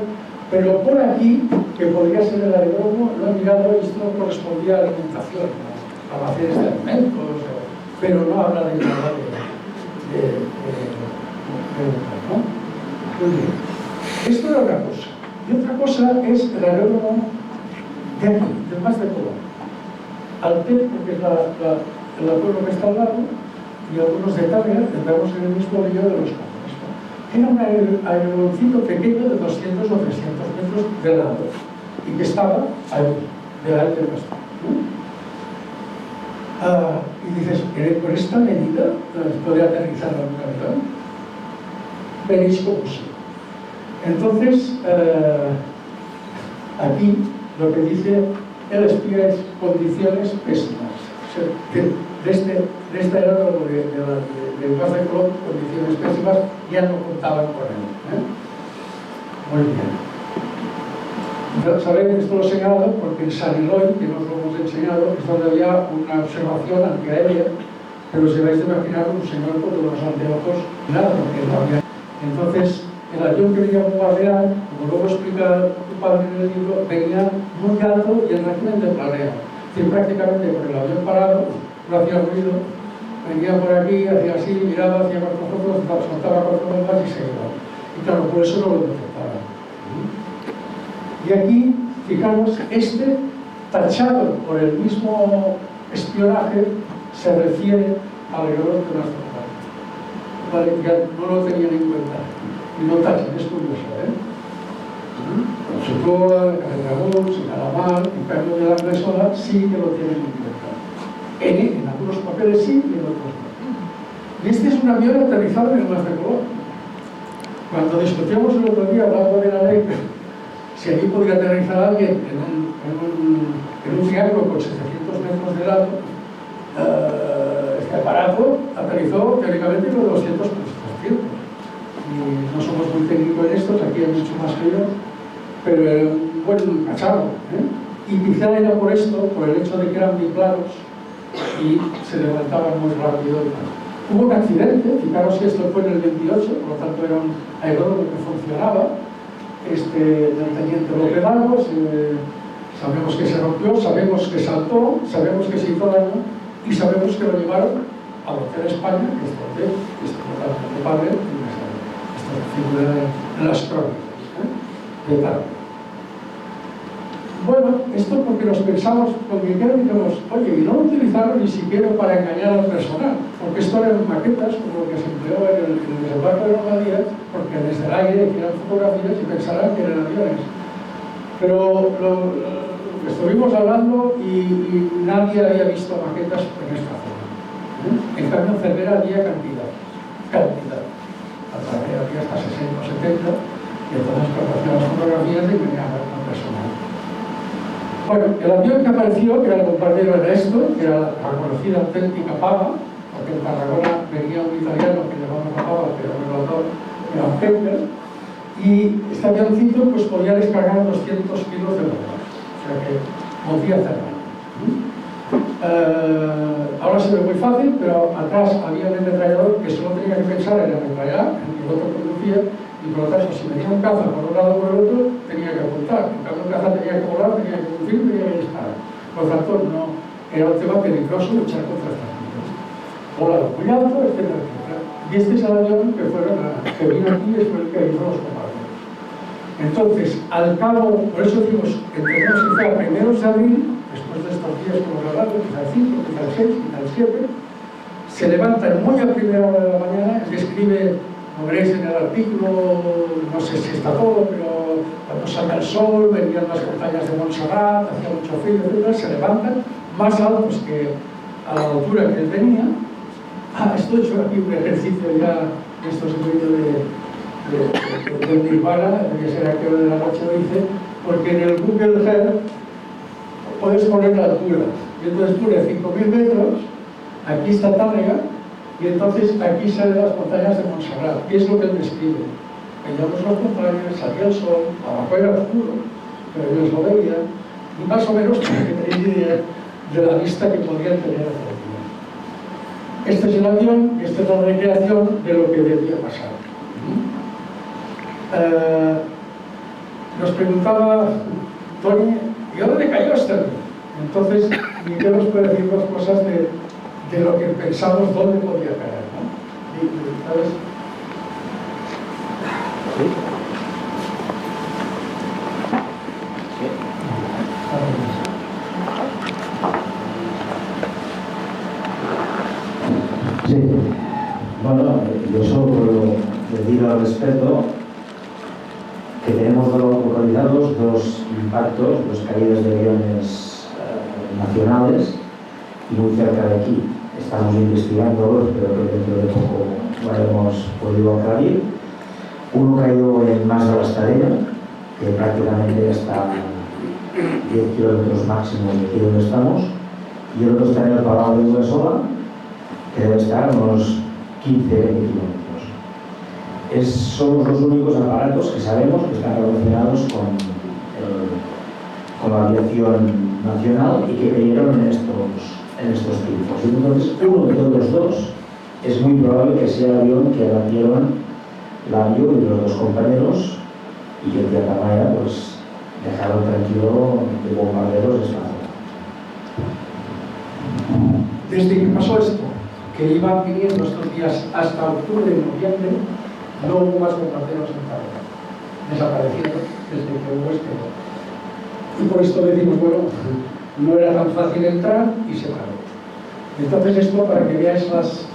B: pero por aquí, que podría ser el aeródromo, lo he mirado y esto no correspondía a alimentación, almacenes de alimentos, pero no habla de nada ¿no? Muy bien. Esto era una cosa. Y otra cosa es el aeródromo de aquí, del Mas de Colón. Altet, porque es el pueblo que está al lado, y algunos detalles entramos en el mismo lío de los campos. Era un aeroncito pequeño de 200 o 300 metros de lado y que estaba ahí, delante del castillo. Y dices, ¿con esta medida puede aterrizar algún avión? Veréis cómo sí. Entonces, aquí lo que dice el espía es condiciones pésimas. O sea, de este aeródromo del Mas de Colón, condiciones pésimas, ya no contaban con él. Muy bien. Sabéis, esto lo he señalado porque en San Eloy, que no os lo hemos enseñado, es donde había una observación antiaérea, pero os debéis de imaginar un señor con unos anteojos, nada, porque no había. Entonces, el avión que venía a bombardear, como luego explica tu padre en el libro, venía muy alto y en régimen de planeo. Es decir, prácticamente con el avión parado, no hacía ruido, venía por aquí, hacía así, miraba, hacía 4 fotos, soltaba 4 bombas y se iba. Y claro, por eso no lo detectaban. Y aquí, fijaros, este, tachado por el mismo espionaje, se refiere al aeródromo de nuestro país. Vale, ya no lo tenían en cuenta. Y no tachan, es curioso, Socoa, Carregador, Calamar, y Carlos de la Resola sí que lo tienen en cuenta. En algunos papeles sí y en otros no. Y este es un avión aterrizado en el Mas de Colón. Cuando discutíamos el otro día, hablando de la ley, si allí podría aterrizar alguien en un triángulo con 700 metros de lado, este aparato aterrizó teóricamente con 200 por 300. Y no somos muy técnicos en esto, aquí hay mucho más que yo, pero era un buen cacharro. Y quizá era por esto, por el hecho de que eran biplanos y se levantaban muy rápido. Hubo un accidente, fijaros que esto fue en el 28, por lo tanto era un aeródromo que funcionaba, del teniente López Lagos, sabemos que se rompió, sabemos que saltó, sabemos que se hizo daño y sabemos que lo llevaron al Hotel España, que es donde totalmente padre, esto figura en las crónicas de tal. Bueno, esto porque nos pensamos, porque dijimos, oye, y no lo utilizaron ni siquiera para engañar al personal, porque esto eran maquetas, como lo que se empleó en el desembarco de Normandía, porque desde el aire hicieron fotografías y pensarán que eran aviones. Pero lo estuvimos hablando y nadie había visto maquetas en esta zona. En cambio, en Cervera había cantidad. Hasta que había hasta 60 o 70, y entonces cuando hacían las fotografías y venían a ver con personal. Bueno, el avión que apareció, que era el bombardero Ernesto, que era la conocida auténtica pava, porque en Tarragona venía un italiano que llamaba la pava, pero el autor era un Kepler, y este avioncito pues podía descargar 200 kilos de bomba, o sea que podía hacer daño. Ahora se ve muy fácil, pero atrás había un ametrallador que solo tenía que pensar en ametrallar, el piloto conducía, y por lo tanto, si venía un caza por un lado o por el otro, tenía que apuntar. En cambio, un caza tenía que volar, tenía que conducir, tenía que disparar. Por lo tanto, no, era un tema peligroso luchar contra estas cosas. Volado muy alto, etcétera, etcétera. Y este es el avión que vino aquí y fue el que hizo los bombardeos. Entonces, al cabo, por eso decimos, entendemos que fue a primeros de abril, después de estos días que hemos hablado, quizá el 5, quizá el 6, quizá el 7, se levantan muy a primera hora de la mañana, y escribe. Lo veréis en el artículo, no sé si está todo, pero cuando salga el sol, venían las montañas de Montserrat, hacía mucho frío, etc. Se levantan más altos que a la altura que él tenía. Esto he hecho aquí un ejercicio ya, esto es un vídeo de Nirvana, que será que de la noche lo hice, porque en el Google Earth puedes poner la altura, y entonces pone 5.000 metros, aquí está Tárrega, y entonces aquí salen las montañas de Montserrat, y es lo que él describe. Veíamos las montañas, salía el sol, abajo era oscuro, pero ellos lo veían, y más o menos para que tenéis idea de la vista que podían tener hacia el día. Este es el avión, y esta es la recreación de lo que debía pasar. Nos preguntaba Tony, ¿y dónde cayó este avión? Entonces, Miguel nos puede decir dos cosas de lo que pensamos dónde podía caer, ¿no? ¿Sabes?
E: Sí. Sí. Bueno, yo solo puedo decir al respecto que tenemos localizados dos impactos, dos caídas de aviones nacionales y muy cerca de aquí. Estamos investigándolos, pero que dentro de poco lo habremos podido aclarar. Uno cayó en Mas de l'Estadella, que prácticamente está a 10 kilómetros máximo de aquí donde estamos, y el otro está en el Palau de Anglesola, que debe estar a unos 15-20 kilómetros. Somos los únicos aparatos que sabemos que están relacionados con la aviación nacional y que cayeron en estos tiempos. Entonces, uno de los dos es muy probable que sea el avión que abatieron Lario y los dos compañeros, y que de cierta manera pues, dejaron tranquilo de bombarderos esta zona.
B: Desde que pasó esto, que iban viniendo estos días hasta octubre y noviembre, no hubo más bombarderos en Tarragona. Desaparecieron desde que hubo este. Y por esto decimos, bueno, no era tan fácil entrar y se paró. Entonces esto, para que veáis las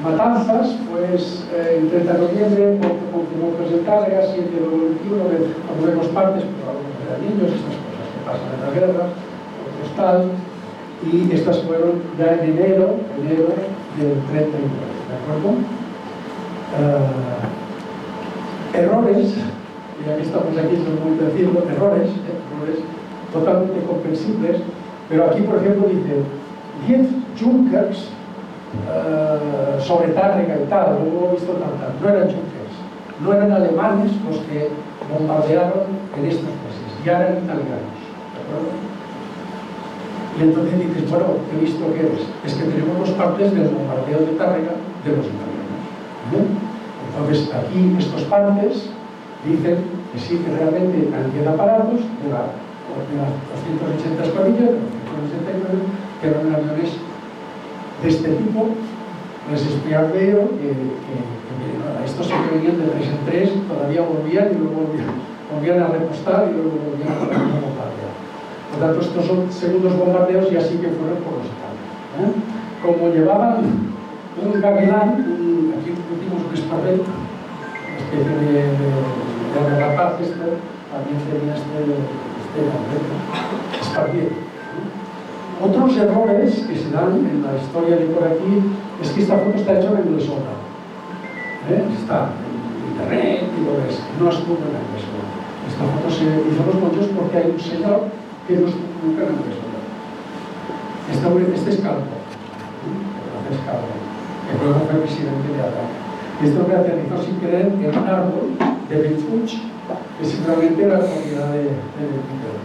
B: matanzas, pues el 30 de noviembre continuó presentar, era 7 o 21, como vemos partes, pero algunos eran niños, estas cosas que pasan en las guerras, otros tal, y estas fueron ya en enero del 39, ¿de acuerdo? Errores, y aquí estamos aquí, es muy decirlo, errores totalmente comprensibles, pero aquí, por ejemplo, dice 10 Junkers sobre Tárrega y tal, luego he visto tantas, no eran Junkers, no eran alemanes los que bombardearon en estos meses, ya eran italianos, ¿de acuerdo? Y entonces dices, bueno, he visto que es que tenemos los partes del bombardeo de Tárrega de los italianos. Entonces aquí estos partes dicen que sí, que realmente cantidad de aparatos de las 280 escuadrillas, de los 269, que eran aviones de este tipo. Les explicaron que estos sí que venían de 3 en 3, todavía volvían y luego volvían a repostar y luego volvían a bombardear. Por tanto, estos son segundos bombardeos y así que fueron por los italianos. Como llevaban un gavilán, aquí pusimos un esparvel, una especie de rapaz, también tenía este esparvel. Otros errores que se dan en la historia de por aquí es que esta foto está hecha en el soldado. Está en internet y lo ves. No estuvo en el soldado. Esta foto se hizo los muchos porque hay un señor que no estuvo nunca en el soldado. Este es Calvo. Que luego fue presidente de Ataque. Esto que aterrizó sin querer en un árbol de Benfuch, que seguramente era propiedad de Peter.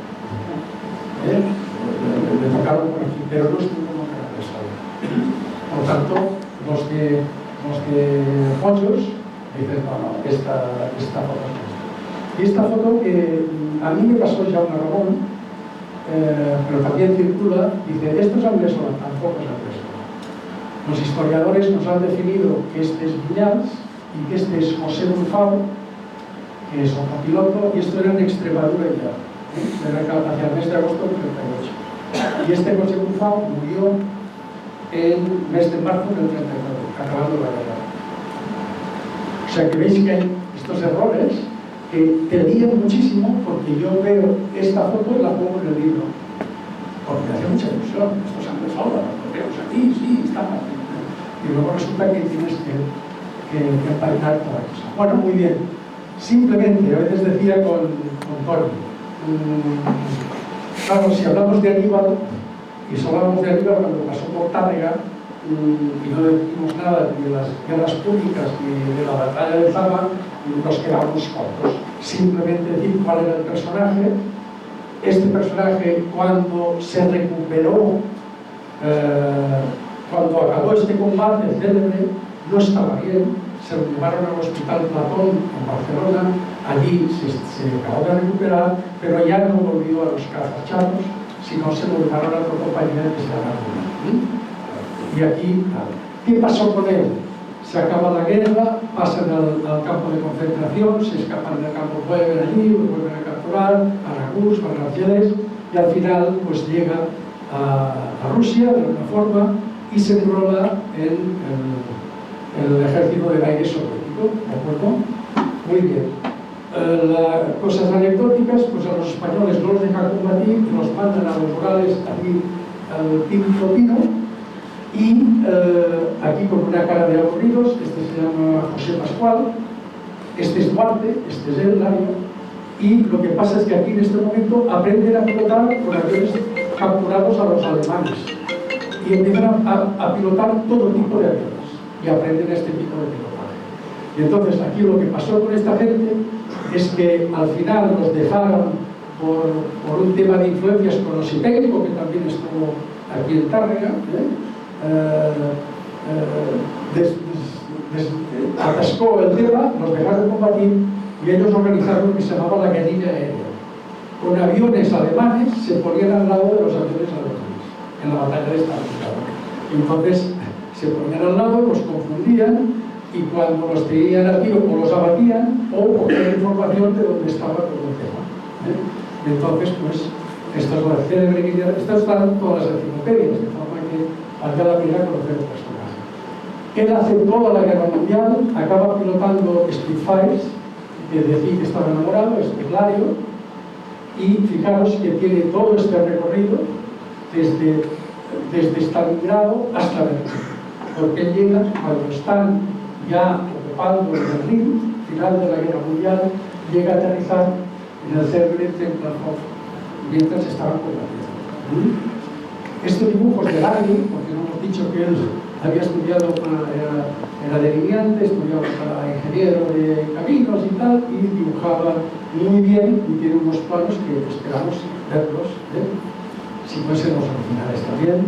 B: Le tocaron por aquí, pero no estuvo nunca en el soldado. Por tanto, los de Pollos dicen, no, esta foto es nuestra. Y esta foto que a mí me pasó ya un Ramón, pero también circula, dice, esto es Anglesola, tampoco es Anglesola. Los historiadores nos han definido que este es Viñals y que este es José Brufao, que es otro piloto, y esto era en Extremadura ya, era hacia el mes de agosto del 38. Y este José Brufao murió en el mes de marzo del 39, acabando la guerra. O sea que veis que hay estos errores que te lían muchísimo, porque yo veo esta foto y la pongo en el libro. Porque me hace mucha ilusión, estos Anglesola, los vemos aquí, sí, estamos. Y luego resulta que tienes que empainar toda la cosa. Bueno, muy bien. Simplemente, a veces decía con Tony, claro, si hablamos de Aníbal, y solo hablamos de Aníbal cuando pasó por Tárrega, y no decimos nada de las guerras públicas ni de la batalla de Zama, nos quedamos cortos. Simplemente decir cuál era el personaje. Este personaje, cuando se recuperó, cuando acabó este combate célebre, no estaba bien. Se lo llevaron al Hospital Platón en Barcelona. Allí se acabó de recuperar, pero ya no volvió a los cazachatos, sino se lo llevaron a otra compañía que se llama Luna. Y aquí, ¿qué pasó con él? Se acaba la guerra, pasan al campo de concentración, se escapan del campo, vuelven allí, lo vuelven a capturar, a Ragús, a Argeles, y al final pues llega a Rusia de alguna forma y se enrola en el ejército del aire soviético, ¿de acuerdo? Muy bien. Cosas anecdóticas, pues a los españoles no los dejan combatir, los mandan a los Urales, aquí al Pino, y aquí con una cara de aburridos, este se llama José Pascual, este es Duarte, este es él, Lario, y lo que pasa es que aquí en este momento aprenden a pilotar con aviones capturados a los alemanes y empiezan a pilotar todo tipo de aviones y aprenden este tipo de pilotaje. Y entonces aquí lo que pasó con esta gente es que al final los dejaron por un tema de influencias con los Ipénico, que también estuvo aquí en Tárrega, atascó el tema, los dejaron combatir y ellos organizaron lo que se llamaba la guerrilla aérea. Con aviones alemanes se ponían al lado de los aviones alemanes en la batalla de Stalingrado. Entonces se ponían al lado, los confundían y cuando los tenían a tiro o los abatían o cogían información de dónde estaba todo el tema. Entonces, pues, esto es la célebre guerra. Estas están todas las enciclopedias, de forma que valga la pena conocer el personaje. Él hace toda la guerra mundial, acaba pilotando Spitfires, que decía que estaba enamorado, es Lario, y fijaros que tiene todo este recorrido desde Stalingrado hasta Berlín, porque él llega cuando están ya ocupando Berlín, final de la guerra mundial, llega a aterrizar en el célebre Tempelhof mientras estaban combatiendo. Estos dibujos de Lario, porque no hemos dicho que él había estudiado era delineante, estudiaba para ingeniero de caminos y tal, y dibujaba muy bien y tiene unos planos que esperamos verlos. si puede ser los originales también,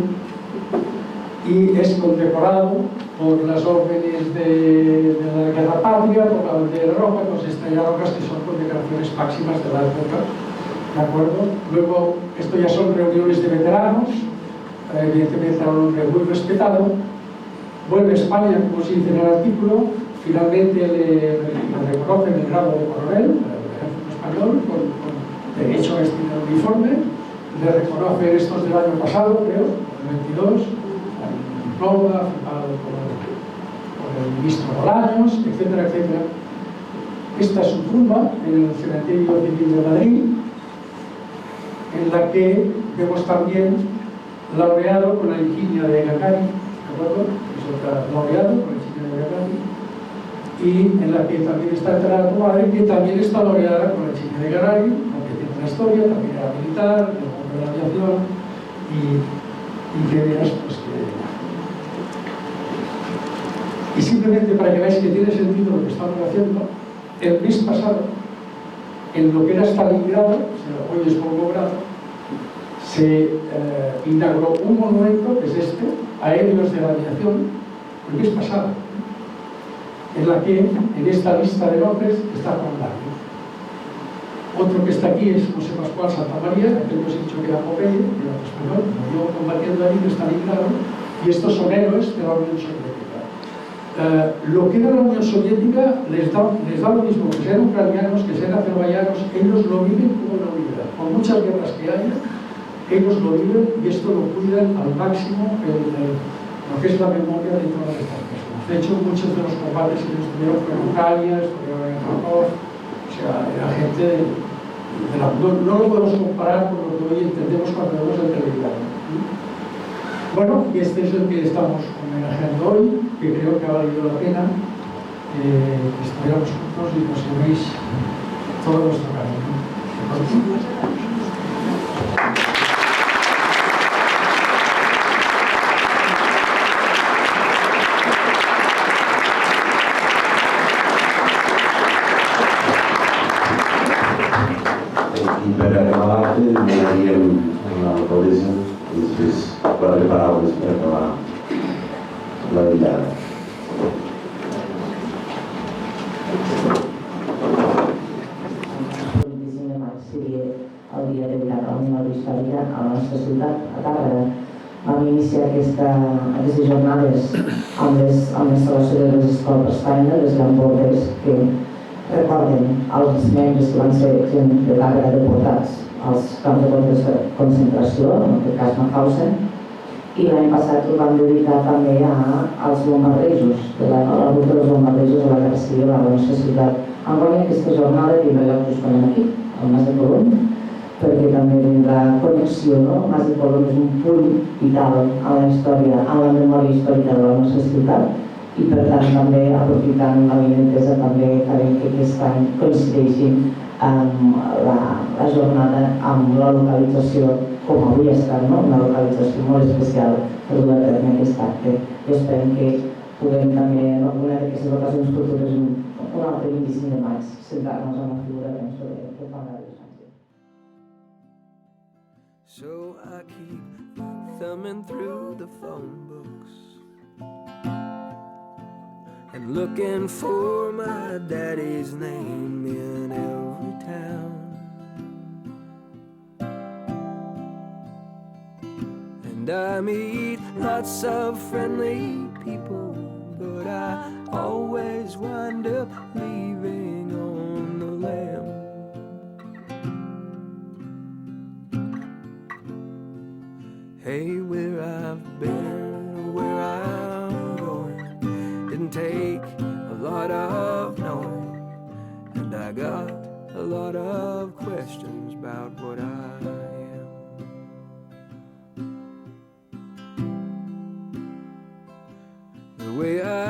B: y es condecorado por las órdenes de la Guerra Patria, por la bandera roja, con estrellas rojas, que son condecoraciones máximas de la época, ¿de acuerdo? Luego, esto ya son reuniones de veteranos, evidentemente era un hombre muy respetado, vuelve a España, como se dice en el artículo, finalmente le reconocen el grado de coronel, el ejército español, con derecho a vestir el uniforme, le reconocen estos del año pasado, creo, el 22, diploma firmado por el ministro Bolaños, etcétera, etcétera. Esta es su tumba en el cementerio civil de Madrid, en la que vemos también laureado con la insignia de Gagarin, ¿de acuerdo? Es otra laureado con la insignia de Gagarin, y en la que también está enterrada tu madre, que también está laureada con la insignia de Gagarin, aunque tiene una historia, también era militar, del mundo de la aviación, y que veas, pues que... Y simplemente para que veáis que tiene sentido lo que estamos haciendo, el mes pasado, en lo que era Stalingrado, o sea, hoy es Volgogrado, se inauguró un monumento, que es este, a héroes de la aviación, el mes pasado, en la que, en esta lista de nombres, está Juan Largo. Otro que está aquí es José Pascual Santamaría, que hemos dicho que era Popeye, que era español, murió combatiendo allí en Stalingrado, y estos son héroes de la Unión Soviética. Lo que era la Unión Soviética les da lo mismo, que sean ucranianos, que sean azerbaiyanos, ellos lo viven como una unidad. Por muchas guerras que haya, ellos lo viven y esto lo cuidan al máximo lo que es la memoria de todas estas personas. De hecho, muchos de los combates que estuvieron fueron en Ucrania, estuvieron en Kharkov, o sea, era gente no lo podemos comparar con lo que hoy entendemos cuando vemos el telegrama. Bueno, y este es el que estamos homenajeando hoy, que creo que ha valido la pena que estuviéramos juntos y nos llevéis todo nuestro camino.
C: I per acabar demanaríem a l'alcaldessa després quatre paraules per acabar la diada.
F: El 25 de maig seria el dia de la memòria històrica a la nostra ciutat, a Tàrrega. Vam iniciar aquestes jornades amb l'instal·lació de les escoles Paine, les Lambordes, que recorden els membres que van ser gent de Tàrrega deportats als camps de concentració, en aquest cas Mauthausen, i l'any passat ho vam dedicar també als bombardejos, la ruta dels bombardejos de la Guerra Civil a la nostra ciutat. Enguany aquesta jornada tindrà lloc justament aquí, al Mas de Colom, perquè també tindrà connexió, no? El Mas de Colom és un punt vital a la història, a la memòria històrica de la nostra ciutat, i per tant també aprofitant la vinentesa també farem que aquest any coincideixi amb la jornada amb la localització com avui està, no? Una localització molt especial per dur a terme aquest acte i esperem que puguem també en alguna d'aquestes ocasions futures un altre 25 de maig centrar-nos en la figura penso de Juan Gabriel Sánchez.
A: So I keep thumbing through the phone books and looking for my daddy's name in every town. And I meet lots of friendly people, but I always wind up leaving on the lam. Hey, where I've been, where I'm going, didn't take a lot of knowing, and I got a lot of questions about what I am. The way I